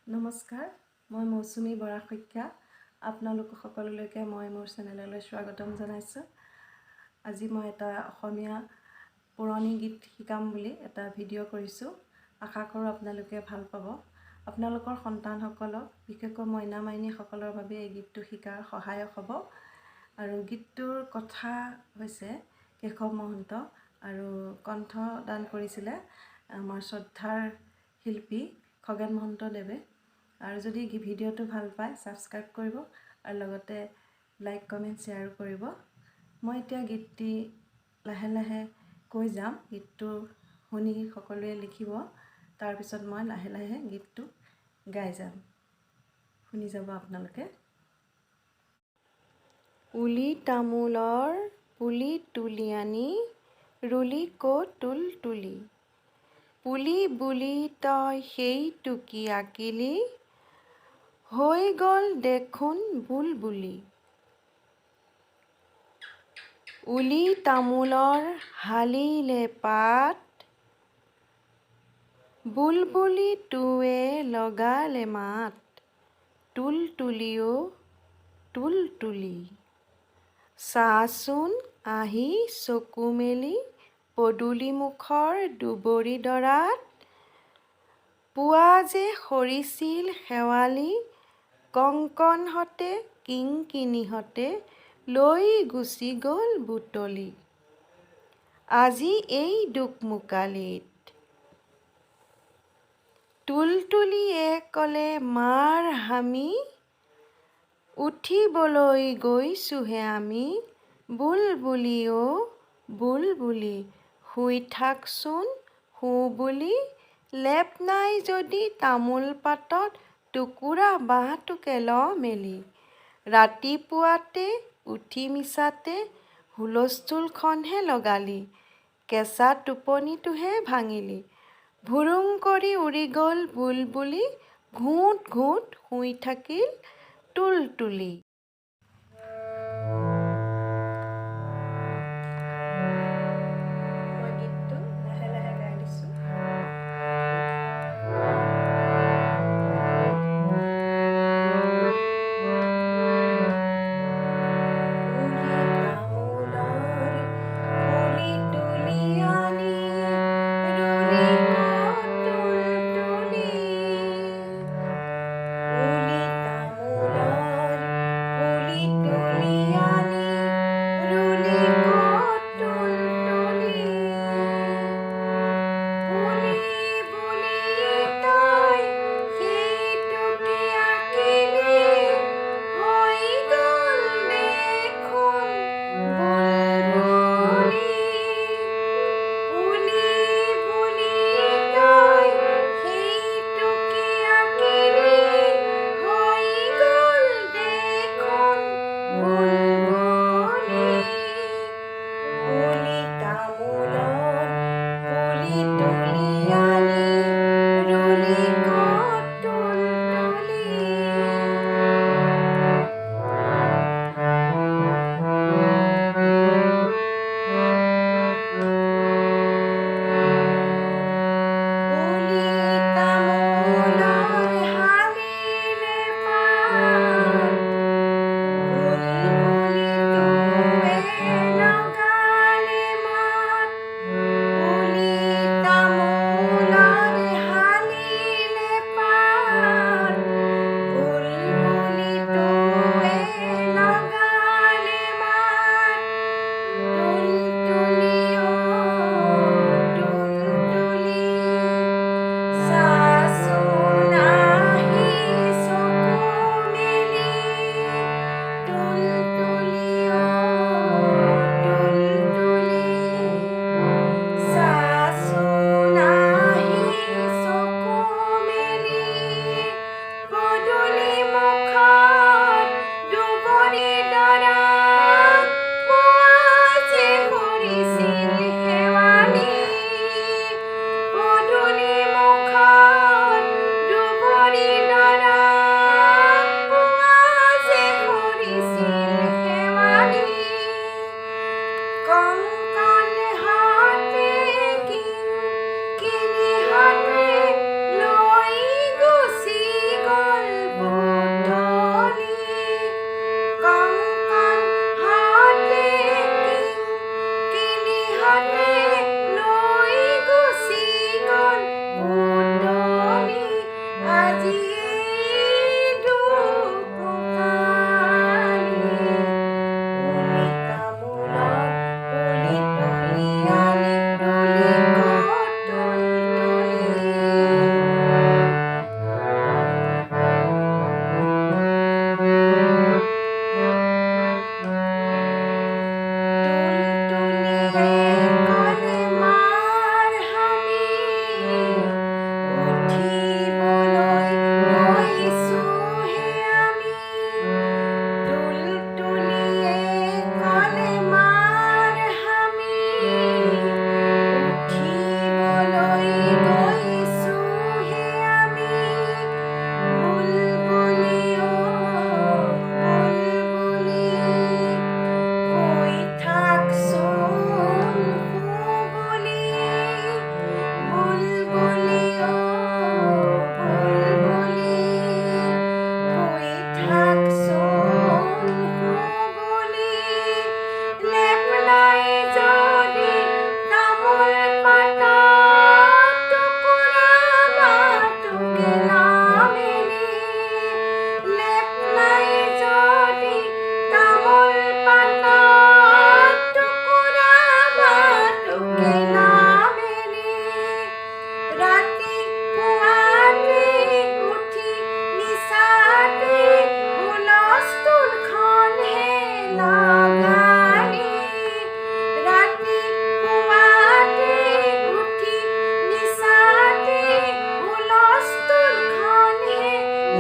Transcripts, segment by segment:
নমস্কাৰ, মই মৌচুমী বৰা শইকীয়া। আপোনালোক সকলোলৈকে মই মোৰ চেনেললৈ স্বাগতম জনাইছোঁ। আজি মই এটা অসমীয়া পুৰণি গীত শিকাম বুলি এটা ভিডিঅ' কৰিছোঁ। আশা কৰোঁ আপোনালোকে ভাল পাব। আপোনালোকৰ সন্তানসকলক, বিশেষকৈ মইনা মাইনীসকলৰ বাবে এই গীতটো শিকাৰ সহায়ক হ'ব। আৰু গীতটোৰ কথা হৈছে কেশৱ মহন্ত আৰু কণ্ঠদান কৰিছিলে আমাৰ শ্ৰদ্ধাৰ শিল্পী খগেন মহন্তদেৱে। আৰু যদি ভিডিঅ'টো ভাল পায় ছাবস্ক্ৰাইব কৰিব আৰু লগতে লাইক কমেণ্ট শ্বেয়াৰো কৰিব। মই এতিয়া গীতটি লাহে লাহে কৈ যাম, গীতটো শুনি সকলোৱে লিখিব। তাৰপিছত মই লাহে লাহে গীতটো গাই যাম, শুনি যাব আপোনালোকে। উলি তামোলৰ পুলি তুলি আনি ৰুলি ক'ত তুলি, পুলি বুলি তই সেইটো কি আঁকিলি, হৈ গ'ল দেখোন বুলবুলি। উলি তামোলৰ হালিলে পাত, বুলবুলিটোৱে লগালে মাত, তুলতুলি অ' তুলতুলি। চাচোন আহি চকু মেলি পদূলি মুখৰ দুবৰি ডৰাত, পুৱা যে সৰিছিল শেৱালি, কংকণহঁতে কিংকিণীহঁতে লৈ গুচি গ'ল বুটলি। আজি এই দোকমোকালিত তুলতুলিয়ে ক'লে মাৰ হামি, উঠিবলৈ গৈছোঁহে আমি, বুলবুলি অ' বুলবুলি। শুই থাকচোন শোওঁ বুলি, লেপ নাই যদি তামোল পাতত টুকুৰা বাঁহটোকে ল মেলি। ৰাতিপুৱাতে উঠি মিছাতে হুলস্থুলখনহে লগালি, কেঁচা টোপনিটোহে ভাঙিলি। ভুৰুং কৰি উৰি গ'ল বুলবুলি, ঘোঁট ঘোঁট শুই থাকিল তুলতুলি। মই গীতটো লাহে লাহে গাই দিছোঁ।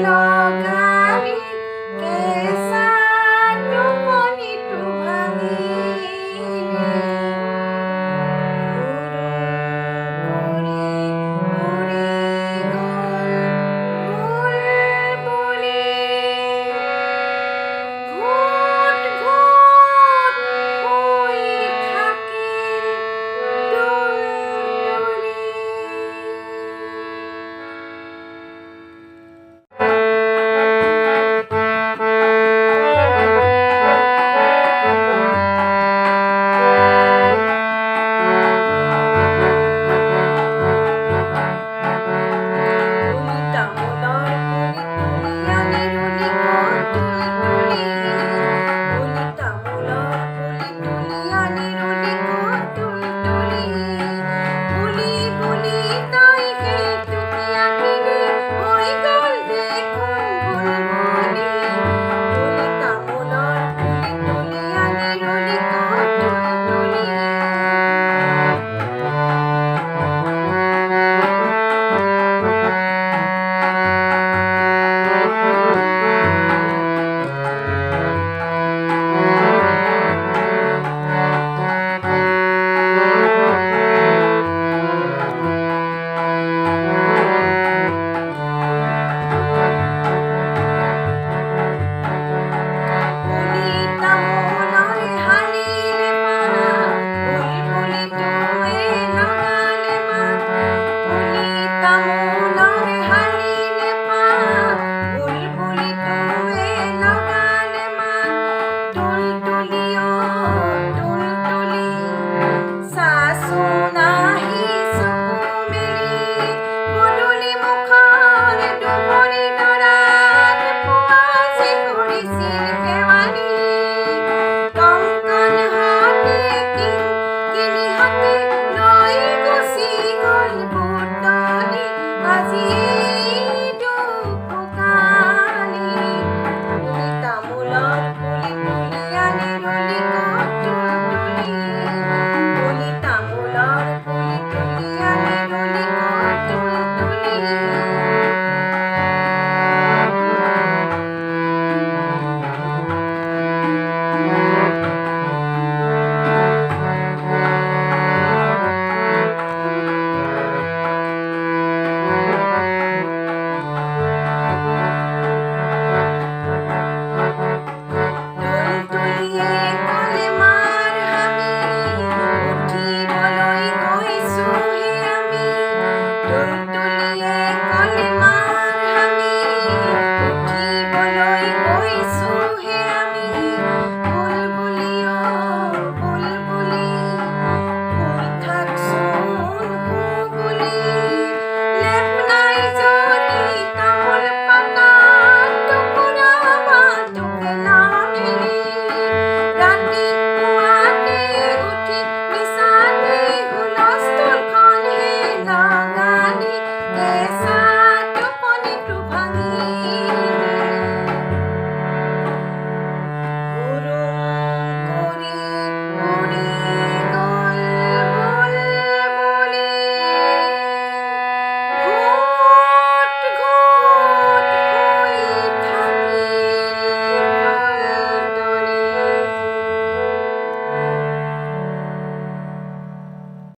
লগা